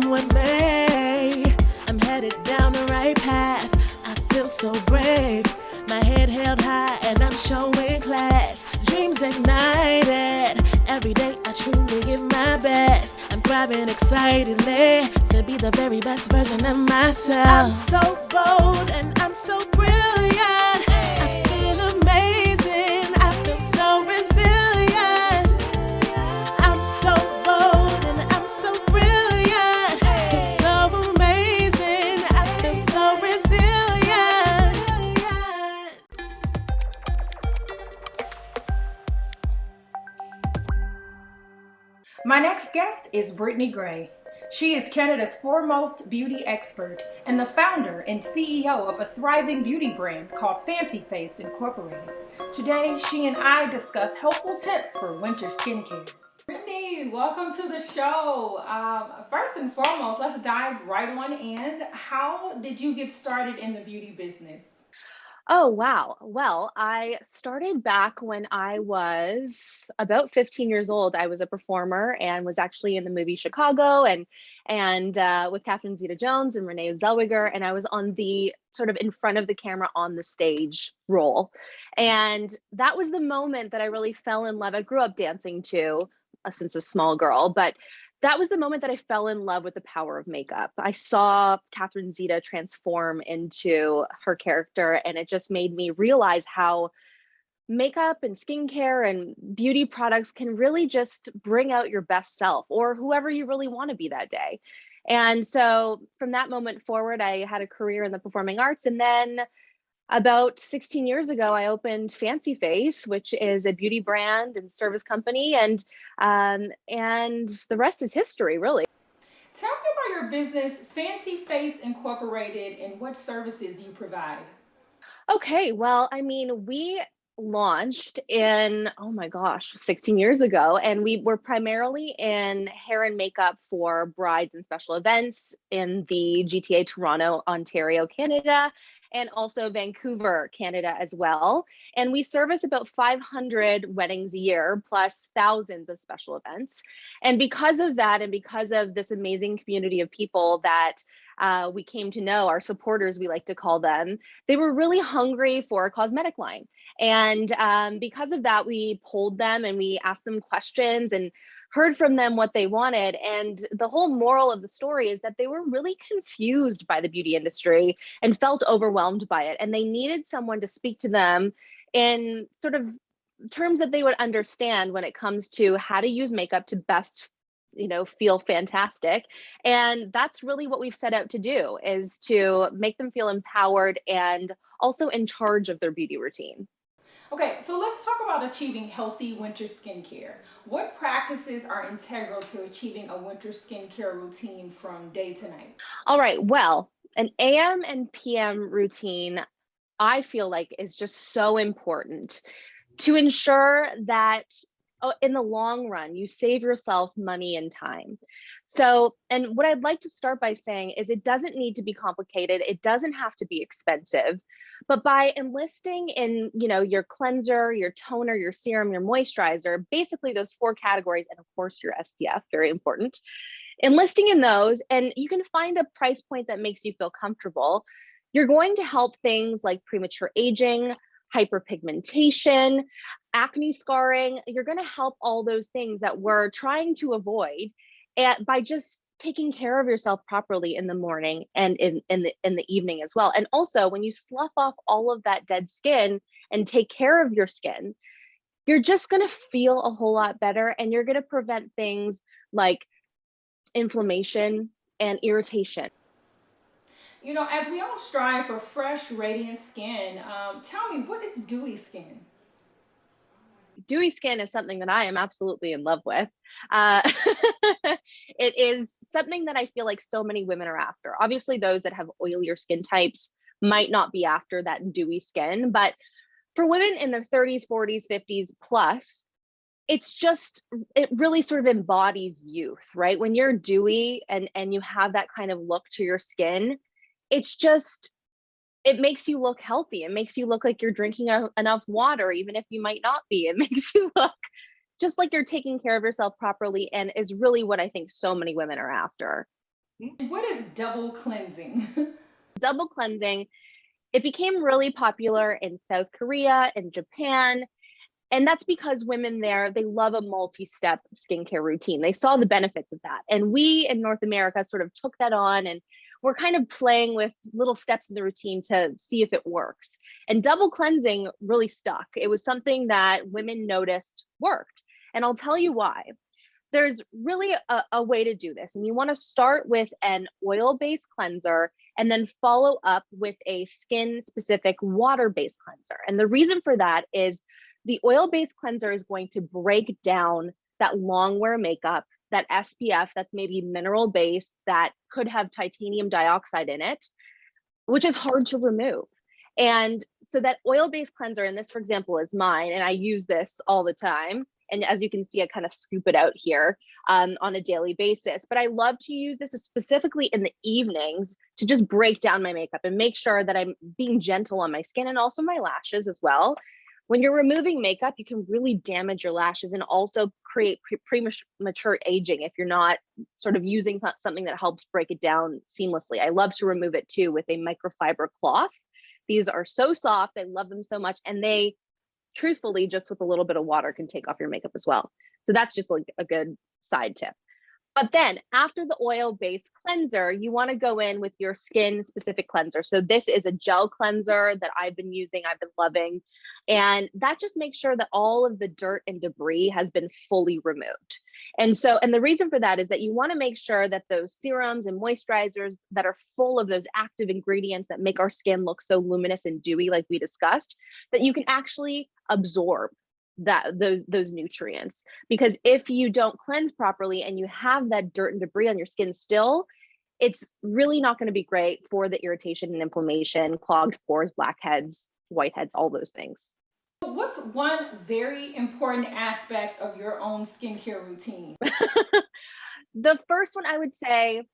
come what may, I'm headed down the right path. I feel so brave, my head held high and I'm showing class. Dreams ignited, every day I truly give my best. I'm thriving excitedly to be the very best version of myself. I'm so bold and I'm so brilliant. I feel amazing, I feel so resilient. I'm so bold and I'm so brilliant. I'm so amazing, I feel so resilient. My next guest is Brittany Gray. She is Canada's foremost beauty expert and the founder and CEO of a thriving beauty brand called Fancy Face Incorporated. Today, she and I discuss helpful tips for winter skincare. Brittany, welcome to the show. First and foremost, let's dive right on in. How did you get started in the beauty business? Oh, wow. Well, I started back when I was about 15 years old. I was a performer and was actually in the movie Chicago and with Catherine Zeta-Jones and Renee Zellweger, and I was on the sort of in front of the camera on the stage role. And that was the moment that I really fell in love. I grew up dancing too, since a small girl, but that was the moment that I fell in love with the power of makeup. I saw Catherine Zeta transform into her character, and it just made me realize how makeup and skincare and beauty products can really just bring out your best self or whoever you really want to be that day. And so from that moment forward, I had a career in the performing arts. And then about 16 years ago, I opened Fancy Face, which is a beauty brand and service company, and the rest is history, really. Tell me about your business, Fancy Face Incorporated, and what services you provide. Okay, well, I mean, we launched in, oh my gosh, 16 years ago, and we were primarily in hair and makeup for brides and special events in the GTA, Toronto, Ontario, Canada, and also Vancouver, Canada as well. And we service about 500 weddings a year, plus thousands of special events. And because of that, and because of this amazing community of people that we came to know, our supporters, we like to call them, they were really hungry for a cosmetic line. And because of that, we polled them and we asked them questions and heard from them what they wanted. And the whole moral of the story is that they were really confused by the beauty industry and felt overwhelmed by it. And they needed someone to speak to them in sort of terms that they would understand when it comes to how to use makeup to best feel fantastic. And that's really what we've set out to do, is to make them feel empowered and also in charge of their beauty routine. Okay, so let's talk about achieving healthy winter skincare. What practices are integral to achieving a winter skincare routine from day to night? All right, well, an AM and PM routine, I feel like, is just so important to ensure that in the long run, you save yourself money and time. So, and what I'd like to start by saying is it doesn't need to be complicated. It doesn't have to be expensive, but by enlisting in, your cleanser, your toner, your serum, your moisturizer, basically those four categories, and of course your SPF, very important, enlisting in those, and you can find a price point that makes you feel comfortable. You're going to help things like premature aging, hyperpigmentation, acne scarring. You're going to help all those things that we're trying to avoid by just taking care of yourself properly in the morning and in the evening as well. And also, when you slough off all of that dead skin and take care of your skin, you're just going to feel a whole lot better, and you're going to prevent things like inflammation and irritation. As we all strive for fresh, radiant skin, tell me, what is dewy skin? Dewy skin is something that I am absolutely in love with. Uh, it is something that I feel like so many women are after. Obviously, those that have oilier skin types might not be after that dewy skin, but for women in their 30s, 40s, 50s plus, it really sort of embodies youth, right? When you're dewy and you have that kind of look to your skin, it makes you look healthy. It makes you look like you're drinking enough water, even if you might not be. It makes you look just like you're taking care of yourself properly, and is really what I think so many women are after. What is double cleansing? Double cleansing, it became really popular in South Korea and Japan. And that's because women there, they love a multi-step skincare routine. They saw the benefits of that. And we in North America sort of took that on, and we're kind of playing with little steps in the routine to see if it works. And double cleansing really stuck. It was something that women noticed worked. And I'll tell you why. There's really a way to do this. And you want to start with an oil-based cleanser and then follow up with a skin-specific water-based cleanser. And the reason for that is the oil-based cleanser is going to break down that long wear makeup, that SPF that's maybe mineral-based, that could have titanium dioxide in it, which is hard to remove. And so that oil-based cleanser, and this, for example, is mine, and I use this all the time. And as you can see, I kind of scoop it out here on a daily basis. But I love to use this specifically in the evenings to just break down my makeup and make sure that I'm being gentle on my skin and also my lashes as well. When you're removing makeup, you can really damage your lashes and also create premature aging if you're not sort of using something that helps break it down seamlessly. I love to remove it too with a microfiber cloth. These are so soft. I love them so much. And they, truthfully, just with a little bit of water, can take off your makeup as well. So that's just like a good side tip. But then after the oil-based cleanser, you want to go in with your skin-specific cleanser. So this is a gel cleanser that I've been using, I've been loving. And that just makes sure that all of the dirt and debris has been fully removed. And the reason for that is that you want to make sure that those serums and moisturizers that are full of those active ingredients that make our skin look so luminous and dewy, like we discussed, that you can actually absorb those nutrients. Because if you don't cleanse properly and you have that dirt and debris on your skin still, it's really not going to be great for the irritation and inflammation, clogged pores, blackheads, whiteheads, all those things. What's one very important aspect of your own skincare routine? The first one, I would say,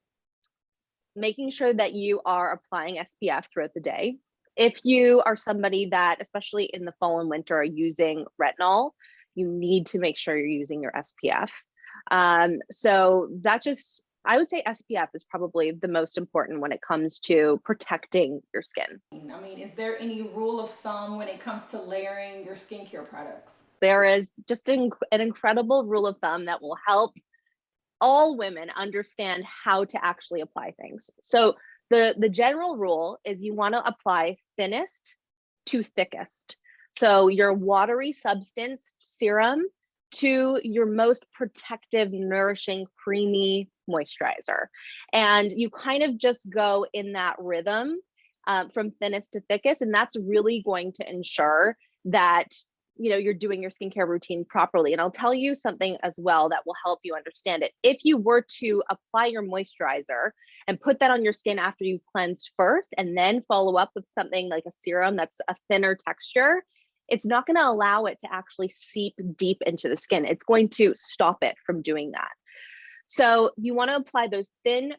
making sure that you are applying SPF throughout the day. If you are somebody that, especially in the fall and winter, are using retinol, you need to make sure you're using your SPF. So that just, I would say SPF is probably the most important when it comes to protecting your skin. I mean, is there any rule of thumb when it comes to layering your skincare products? There is just an incredible rule of thumb that will help all women understand how to actually apply things. So the general rule is you want to apply thinnest to thickest. So your watery substance serum to your most protective, nourishing, creamy moisturizer. And you kind of just go in that rhythm from thinnest to thickest. And that's really going to ensure that you're doing your skincare routine properly. And I'll tell you something as well that will help you understand it. If you were to apply your moisturizer and put that on your skin after you've cleansed first, and then follow up with something like a serum that's a thinner texture, it's not going to allow it to actually seep deep into the skin. It's going to stop it from doing that. So you want to apply those thin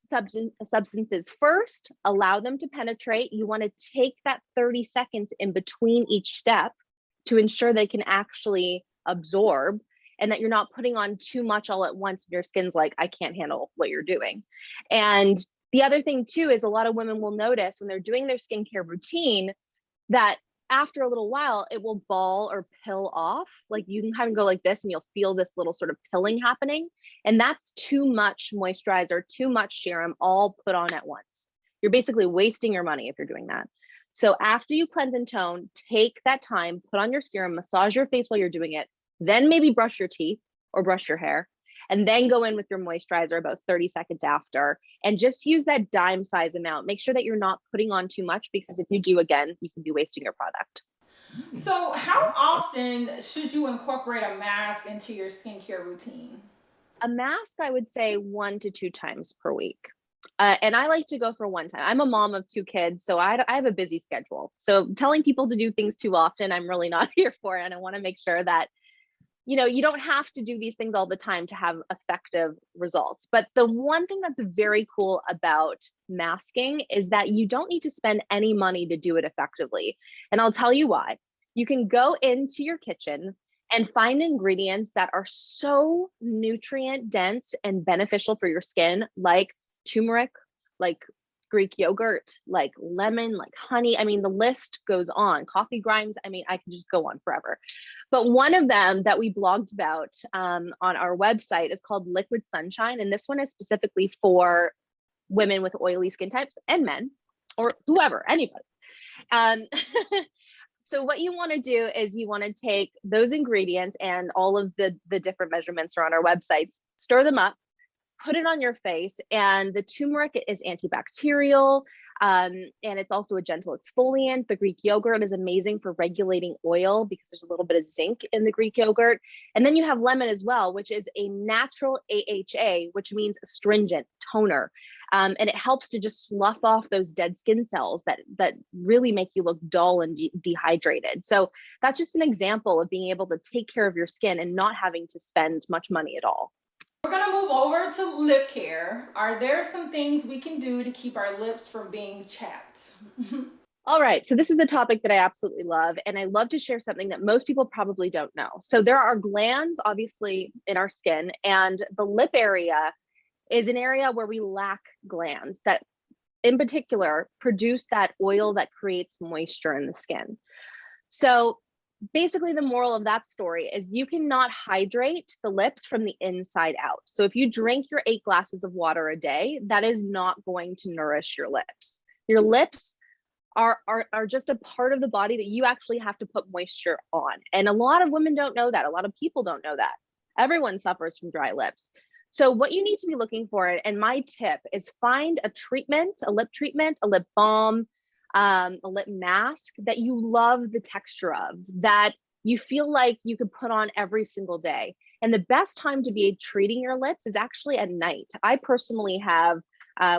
substances first, allow them to penetrate. You want to take that 30 seconds in between each step to ensure they can actually absorb, and that you're not putting on too much all at once and your skin's like, I can't handle what you're doing. And the other thing too is a lot of women will notice when they're doing their skincare routine that after a little while it will ball or pill off. Like you can kind of go like this and you'll feel this little sort of pilling happening. And that's too much moisturizer, too much serum all put on at once. You're basically wasting your money if you're doing that. So after you cleanse and tone, take that time, put on your serum, massage your face while you're doing it, then maybe brush your teeth or brush your hair, and then go in with your moisturizer about 30 seconds after, and just use that dime size amount. Make sure that you're not putting on too much, because if you do, again, you can be wasting your product. So how often should you incorporate a mask into your skincare routine? A mask, I would say 1 to 2 times per week. And I like to go for one time. I'm a mom of 2 kids, so I have a busy schedule. So telling people to do things too often, I'm really not here for it. And I want to make sure that, you don't have to do these things all the time to have effective results. But the one thing that's very cool about masking is that you don't need to spend any money to do it effectively. And I'll tell you why. You can go into your kitchen and find ingredients that are so nutrient dense and beneficial for your skin, like turmeric, like Greek yogurt, like lemon, like honey. I mean, the list goes on. Coffee grinds. I mean, I can just go on forever. But one of them that we blogged about on our website is called Liquid Sunshine. And this one is specifically for women with oily skin types and men, or whoever, anybody. So what you want to do is you want to take those ingredients, and all of the different measurements are on our website, stir them up, put it on your face. And the turmeric is antibacterial, and it's also a gentle exfoliant. The Greek yogurt is amazing for regulating oil because there's a little bit of zinc in the Greek yogurt. And then you have lemon as well, which is a natural AHA, which means astringent, toner. And it helps to just slough off those dead skin cells that really make you look dull and dehydrated. So that's just an example of being able to take care of your skin and not having to spend much money at all. We're gonna move over to lip care. Are there some things we can do to keep our lips from being chapped? All right, so this is a topic that I absolutely love, and I love to share something that most people probably don't know. So there are glands, obviously, in our skin, and the lip area is an area where we lack glands that, in particular, produce that oil that creates moisture in the skin. So basically, the moral of that story is you cannot hydrate the lips from the inside out. So if you drink your 8 glasses of water a day, that is not going to nourish your lips. Your lips are just a part of the body that you actually have to put moisture on. And a lot of women don't know that. A lot of people don't know that. Everyone suffers from dry lips. So what you need to be looking for, and my tip is find a treatment, a lip treatment, a lip balm, a lip mask that you love the texture of, that you feel like you could put on every single day. And the best time to be treating your lips is actually at night. I personally have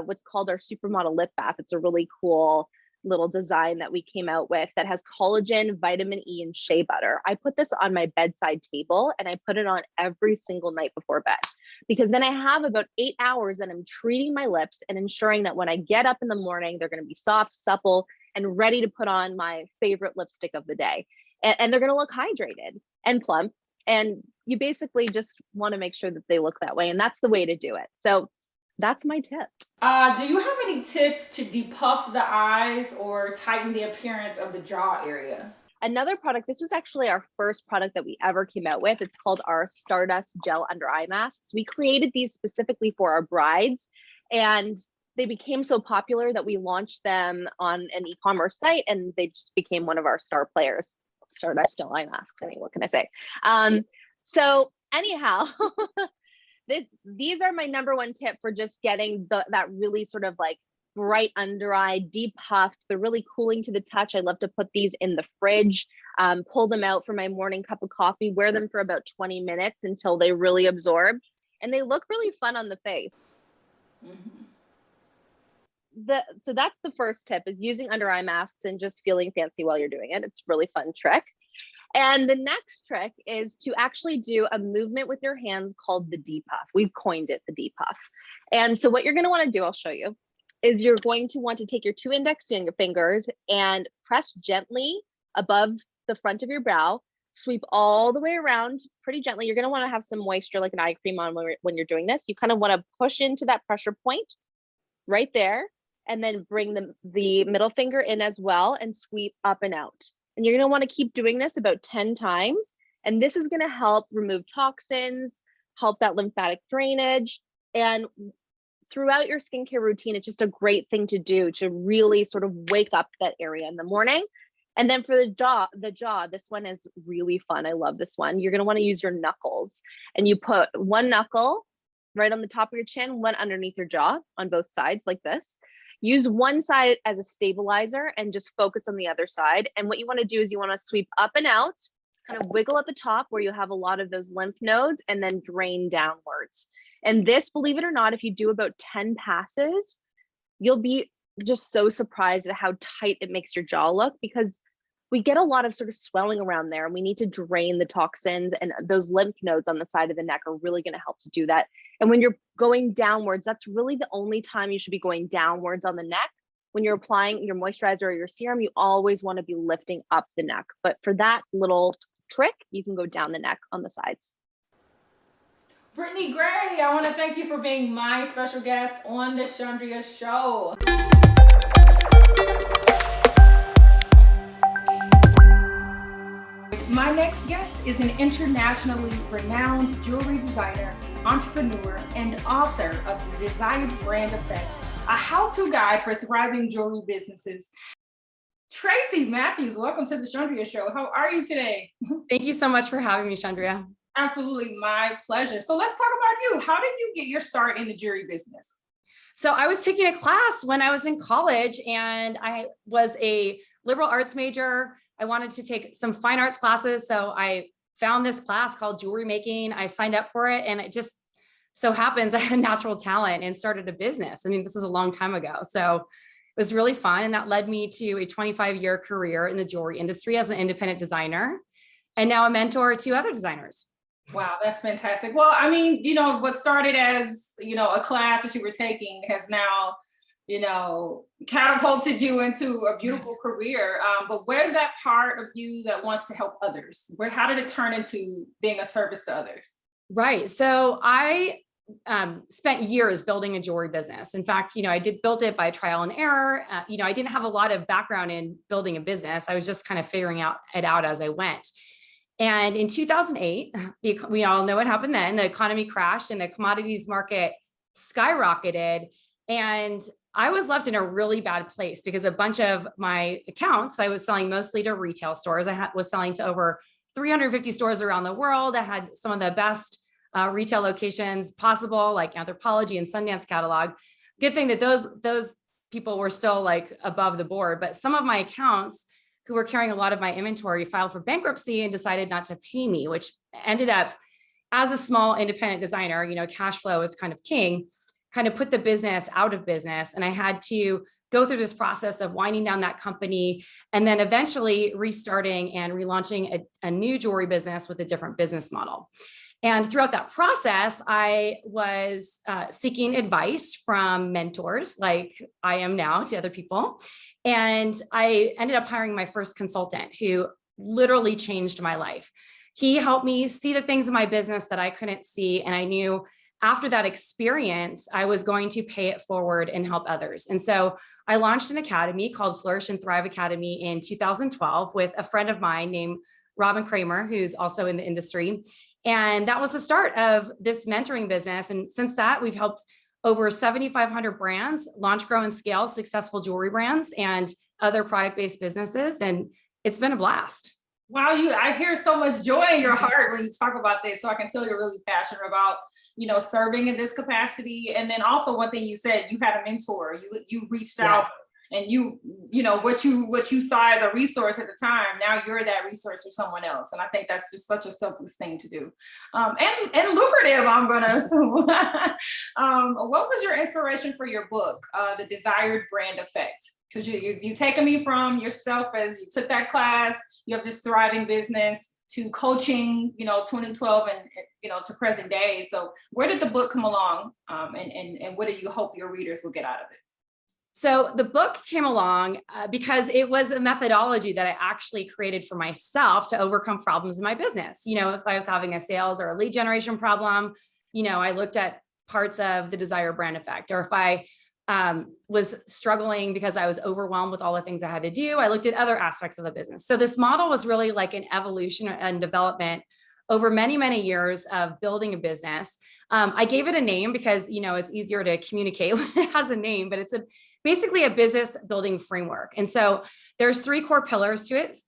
what's called our Supermodel Lip Bath. It's a really cool little design that we came out with that has collagen, vitamin E, and shea butter. I put this on my bedside table, and I put it on every single night before bed, because then I have about 8 hours that I'm treating my lips and ensuring that when I get up in the morning, they're going to be soft, supple, and ready to put on my favorite lipstick of the day. And they're going to look hydrated and plump. And you basically just want to make sure that they look that way. And that's the way to do it. So that's my tip. Do you have any tips to depuff the eyes or tighten the appearance of the jaw area? Another product, this was actually our first product that we ever came out with. It's called our Stardust Gel Under Eye Masks. We created these specifically for our brides, and they became so popular that we launched them on an e-commerce site, and they just became one of our star players. Stardust Gel Eye Masks. I mean, what can I say? So anyhow, these are my number one tip for just getting that really sort of like bright under eye, deep puffed. They're really cooling to the touch. I love to put these in the fridge, pull them out for my morning cup of coffee, wear them for about 20 minutes until they really absorb, and they look really fun on the face. Mm-hmm. So that's the first tip, is using under eye masks and just feeling fancy while you're doing it. It's a really fun trick. And the next trick is to actually do a movement with your hands called the depuff. We've coined it the depuff. And so what you're going to want to do, I'll show you, is you're going to want to take your 2 index fingers and press gently above the front of your brow, sweep all the way around pretty gently. You're going to want to have some moisture like an eye cream on when you're doing this. You kind of want to push into that pressure point right there, and then bring the middle finger in as well and sweep up and out. And you're going to want to keep doing this about 10 times. And this is going to help remove toxins, help that lymphatic drainage. And throughout your skincare routine, it's just a great thing to do to really sort of wake up that area in the morning. And then for the jaw, this one is really fun. I love this one. You're going to want to use your knuckles, and you put one knuckle right on the top of your chin, one underneath your jaw on both sides like this. Use one side as a stabilizer and just focus on the other side. And what you want to do is you want to sweep up and out, kind of wiggle at the top where you have a lot of those lymph nodes, and then drain downwards. And this, believe it or not, if you do about 10 passes, you'll be just so surprised at how tight it makes your jaw look, because we get a lot of sort of swelling around there, and we need to drain the toxins, and those lymph nodes on the side of the neck are really going to help to do that. And when you're going downwards, that's really the only time you should be going downwards on the neck. When you're applying your moisturizer or your serum, you always want to be lifting up the neck. But for that little trick, you can go down the neck on the sides. Brittany Gray, I want to thank you for being my special guest on the Chundria show. My next guest is an internationally renowned jewelry designer, entrepreneur, and author of The Desired Brand Effect, a how-to guide for thriving jewelry businesses. Tracy Matthews, welcome to the Chundria show. How are you today? Thank you so much for having me, Chundria. Absolutely, my pleasure. So let's talk about you. How did you get your start in the jewelry business? So I was taking a class when I was in college, and I was a liberal arts major. I wanted to take some fine arts classes. So I found this class called jewelry making. I signed up for it, and it just so happens I had natural talent and started a business. I mean, this is a long time ago. So it was really fun. And that led me to a 25-year career in the jewelry industry as an independent designer, and now a mentor to other designers. Wow, that's fantastic. Well, I mean, what started as, a class that you were taking has now, catapulted you into a beautiful career. But where's that part of you that wants to help others? How did it turn into being a service to others? Right. So I spent years building a jewelry business. In fact, I built it by trial and error. I didn't have a lot of background in building a business. I was just kind of figuring it out as I went. And in 2008, we all know what happened then. The economy crashed and the commodities market skyrocketed. And I was left in a really bad place because a bunch of my accounts, I was selling mostly to retail stores. I was selling to over 350 stores around the world. I had some of the best retail locations possible, like Anthropologie and Sundance catalog. Good thing that those people were still like above the board, but some of my accounts who were carrying a lot of my inventory filed for bankruptcy and decided not to pay me, which ended up, as a small independent designer, cash flow is kind of king, kind of put the business out of business. And I had to go through this process of winding down that company and then eventually restarting and relaunching a new jewelry business with a different business model. And throughout that process, I was seeking advice from mentors like I am now to other people. And I ended up hiring my first consultant who literally changed my life. He helped me see the things in my business that I couldn't see. And I knew after that experience, I was going to pay it forward and help others. And so I launched an academy called Flourish and Thrive Academy in 2012 with a friend of mine named Robin Kramer, who's also in the industry. And that was the start of this mentoring business. And since that, we've helped over 7,500 brands launch, grow, and scale successful jewelry brands and other product-based businesses. And it's been a blast. Wow, I hear so much joy in your heart when you talk about this. So I can tell you're really passionate about, serving in this capacity. And then also one thing you said, you had a mentor, you reached out and what you saw as a resource at the time, now you're that resource for someone else. And I think that's just such a selfless thing to do. And lucrative, I'm gonna assume. What was your inspiration for your book, The Desired Brand Effect? Because you've taken me from yourself as you took that class, you have this thriving business, to coaching, 2012 and to present day. So where did the book come along? And what do you hope your readers will get out of it? So the book came along because it was a methodology that I actually created for myself to overcome problems in my business. If I was having a sales or a lead generation problem, I looked at parts of the Desired Brand Effect. Or if I was struggling because I was overwhelmed with all the things I had to do, I looked at other aspects of the business. So this model was really like an evolution and development over many, many years of building a business. I gave it a name because, it's easier to communicate when it has a name, but it's basically a business building framework. And so there's 3 core pillars to it.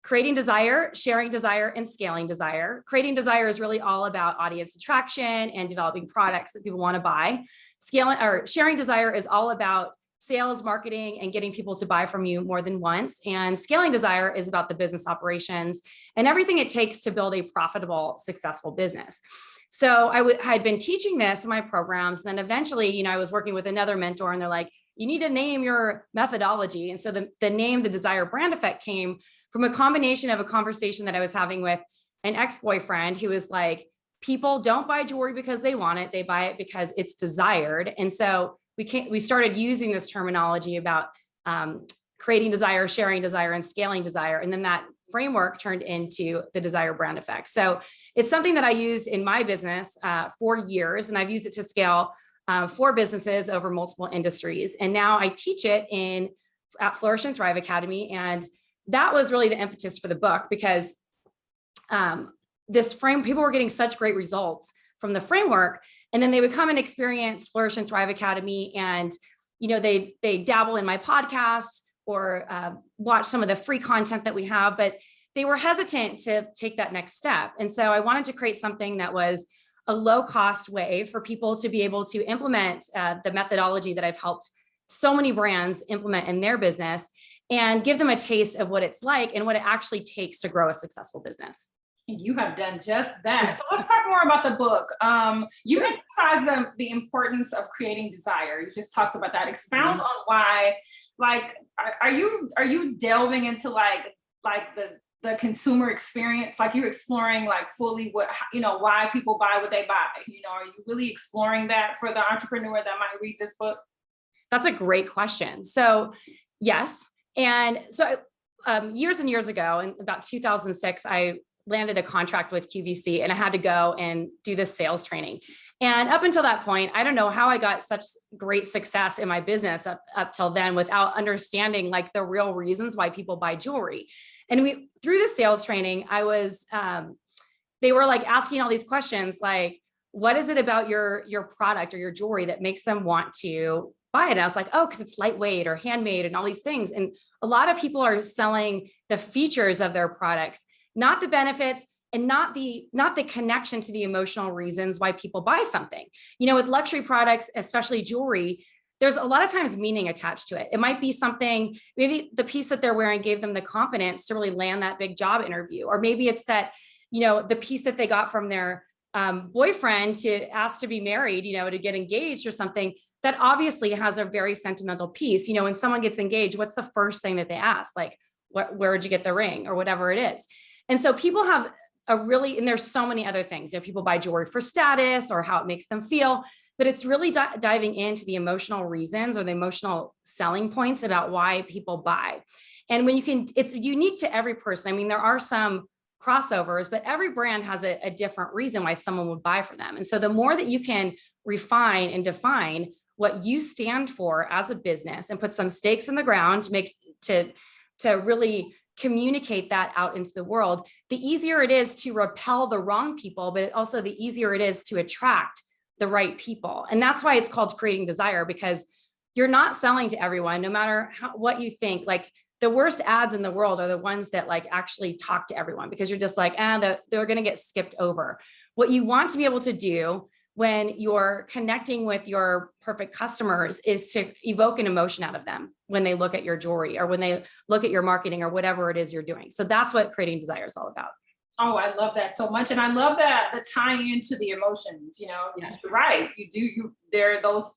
Creating desire, sharing desire, and scaling desire. Creating desire is really all about audience attraction and developing products that people want to buy. Sharing desire is all about sales, marketing, and getting people to buy from you more than once. And scaling desire is about the business operations and everything it takes to build a profitable, successful business. So I had been teaching this in my programs. And then eventually, I was working with another mentor and they're like, you need to name your methodology. And so the name, the Desired Brand Effect, came from a combination of a conversation that I was having with an ex-boyfriend who was like, people don't buy jewelry because they want it. They buy it because it's desired. And so we started using this terminology about creating desire, sharing desire, and scaling desire. And then that framework turned into the Desire brand effect. So it's something that I used in my business for years, and I've used it to scale for businesses over multiple industries. And now I teach it at Flourish and Thrive Academy. And that was really the impetus for the book, because people were getting such great results from the framework. And then they would come and experience Flourish and Thrive Academy, and they dabble in my podcast or watch some of the free content that we have, but they were hesitant to take that next step. And so I wanted to create something that was a low cost way for people to be able to implement the methodology that I've helped so many brands implement in their business, and give them a taste of what it's like and what it actually takes to grow a successful business. You have done just that. So let's talk more about the book. You emphasize the importance of creating desire. You just talked about that. Expound on why. Like, are you delving into like the consumer experience? Like, you're exploring like fully what, why people buy what they buy. Are you really exploring that for the entrepreneur that might read this book? That's a great question. So yes. And so years and years ago, in about 2006, I landed a contract with QVC, and I had to go and do this sales training. And up until that point, I don't know how I got such great success in my business up till then without understanding like the real reasons why people buy jewelry. And through the sales training, they were like asking all these questions, like, what is it about your product or your jewelry that makes them want to buy it? And I was like, oh, because it's lightweight or handmade and all these things. And a lot of people are selling the features of their products, not the benefits, and not the connection to the emotional reasons why people buy something. With luxury products, especially jewelry, there's a lot of times meaning attached to it. It might be something, maybe the piece that they're wearing gave them the confidence to really land that big job interview. Or maybe it's that, the piece that they got from their boyfriend to ask to be married, to get engaged or something that obviously has a very sentimental piece. When someone gets engaged, what's the first thing that they ask? Like, where'd you get the ring or whatever it is? And so people have and there's so many other things, people buy jewelry for status or how it makes them feel, but it's really diving into the emotional reasons or the emotional selling points about why people buy. And it's unique to every person. I mean, there are some crossovers, but every brand has a different reason why someone would buy for them. And so the more that you can refine and define what you stand for as a business and put some stakes in the ground to really communicate that out into the world, the easier it is to repel the wrong people, but also the easier it is to attract the right people. And that's why it's called creating desire, because you're not selling to everyone, no matter what you think. Like, the worst ads in the world are the ones that like actually talk to everyone, because you're just like, they're going to get skipped over. What you want to be able to do when you're connecting with your perfect customers is to evoke an emotion out of them when they look at your jewelry or when they look at your marketing or whatever it is you're doing. So that's what creating desire is all about. Oh, I love that so much. And I love that the tie into the emotions, Yes. You're right. There are those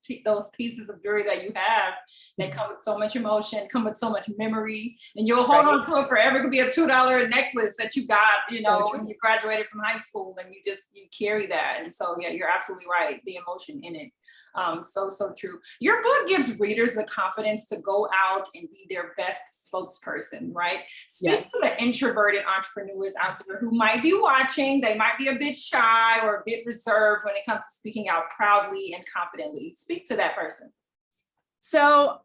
pieces of jewelry that you have that come with so much emotion, come with so much memory, and you'll hold on to it forever. It could be a $2 necklace that you got, when you graduated from high school, and you carry that. And so, yeah, you're absolutely right. The emotion in it. So true. Your book gives readers the confidence to go out and be their best spokesperson, right? Speak to the introverted entrepreneurs out there who might be watching. They might be a bit shy or a bit reserved when it comes to speaking out proudly and confidently. Speak to that person. So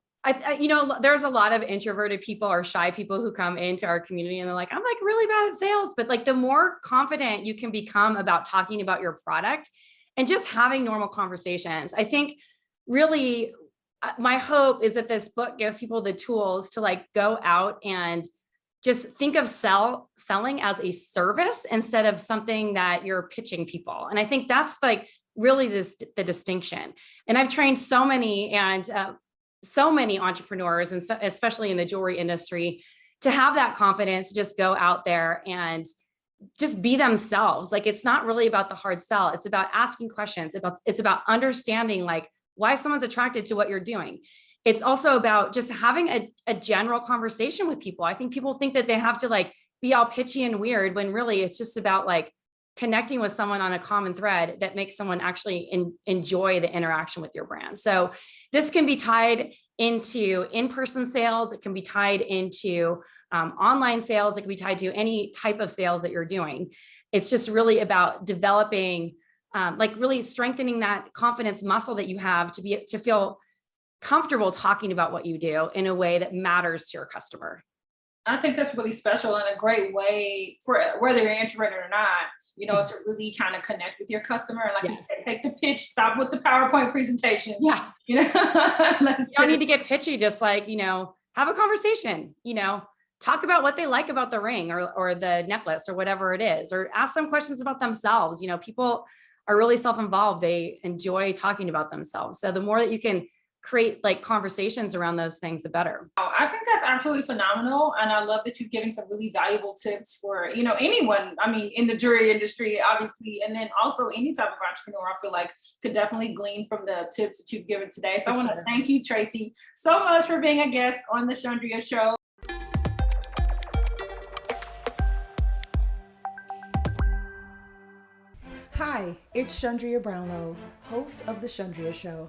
there's a lot of introverted people or shy people who come into our community and they're like, I'm like really bad at sales. But like, the more confident you can become about talking about your product and just having normal conversations, I think really my hope is that this book gives people the tools to like go out and just think of selling as a service instead of something that you're pitching people. And I think that's like really the distinction. And I've trained so many entrepreneurs, and especially in the jewelry industry, to have that confidence to just go out there and just be themselves. Like, it's not really about the hard sell. It's about asking questions. It's about understanding like why someone's attracted to what you're doing. It's also about just having a general conversation with people. I think people think that they have to like be all pitchy and weird when really it's just about like connecting with someone on a common thread that makes someone actually enjoy the interaction with your brand. So this can be tied into in-person sales. It can be tied into online sales. It can be tied to any type of sales that you're doing. It's just really about developing, like really strengthening that confidence muscle that you have to feel comfortable talking about what you do in a way that matters to your customer. I think that's really special and a great way for whether you're introverted or not, to really kind of connect with your customer. Like you said, take the pitch, stop with the PowerPoint presentation. Yeah. You don't need to get pitchy, just like, have a conversation, talk about what they like about the ring or the necklace or whatever it is, or ask them questions about themselves. People are really self-involved. They enjoy talking about themselves. So the more that you can create like conversations around those things, the better. I think that's absolutely phenomenal. And I love that you've given some really valuable tips for, anyone, in the jewelry industry, obviously, and then also any type of entrepreneur, I feel like could definitely glean from the tips that you've given today. So I want to thank you, Tracy, so much for being a guest on the Chundria Show. Hi, it's Chundria Brownlow, host of the Chundria Show.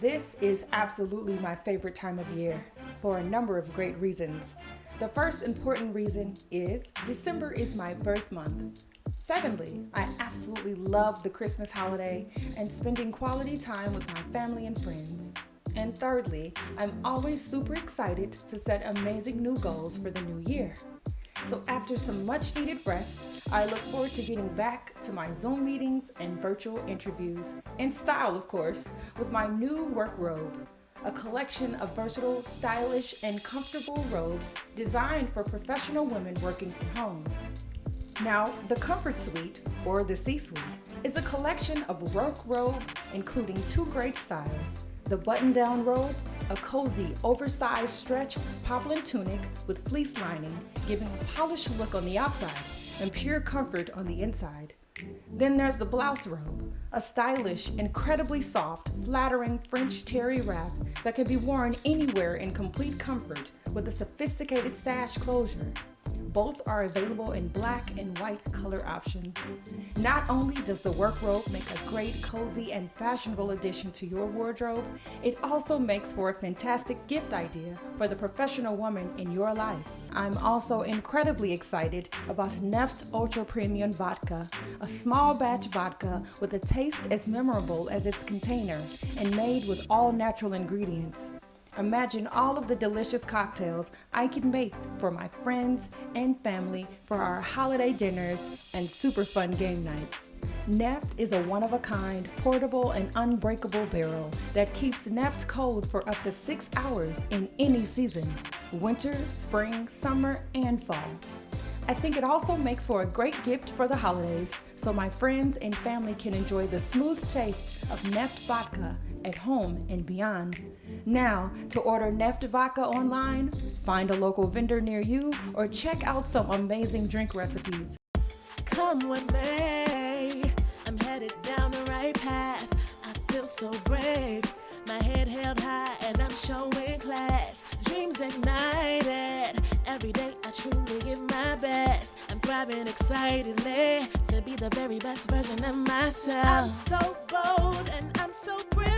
This is absolutely my favorite time of year for a number of great reasons. The first important reason is December is my birth month. Secondly, I absolutely love the Christmas holiday and spending quality time with my family and friends. And thirdly, I'm always super excited to set amazing new goals for the new year. So after some much needed rest, I look forward to getting back to my Zoom meetings and virtual interviews, in style of course, with my new WorkRobe, a collection of versatile, stylish, and comfortable robes designed for professional women working from home. Now, the Comfort Suite, or the C-Suite, is a collection of WorkRobe including two great styles. The button-down robe, a cozy, oversized stretch poplin tunic with fleece lining, giving a polished look on the outside and pure comfort on the inside. Then there's the blouse robe, a stylish, incredibly soft, flattering French terry wrap that can be worn anywhere in complete comfort with a sophisticated sash closure. Both are available in black and white color options. Not only does the WorkRobe make a great, cozy, and fashionable addition to your wardrobe, it also makes for a fantastic gift idea for the professional woman in your life. I'm also incredibly excited about Nefft Ultra Premium Vodka, a small batch vodka with a taste as memorable as its container and made with all natural ingredients. Imagine all of the delicious cocktails I can make for my friends and family for our holiday dinners and super fun game nights. Nefft is a one-of-a-kind, portable, and unbreakable barrel that keeps Nefft cold for up to 6 hours in any season, winter, spring, summer, and fall. I think it also makes for a great gift for the holidays, so my friends and family can enjoy the smooth taste of Nefft vodka at home and beyond. Now, to order Nefft vodka online, find a local vendor near you, or check out some amazing drink recipes. Come with me, I'm headed down the right path. I feel so brave, my head held high and I'm showing class. Dreams ignited, every day I truly give my best. I'm thriving excitedly to be the very best version of myself. I'm so bold and I'm so brave.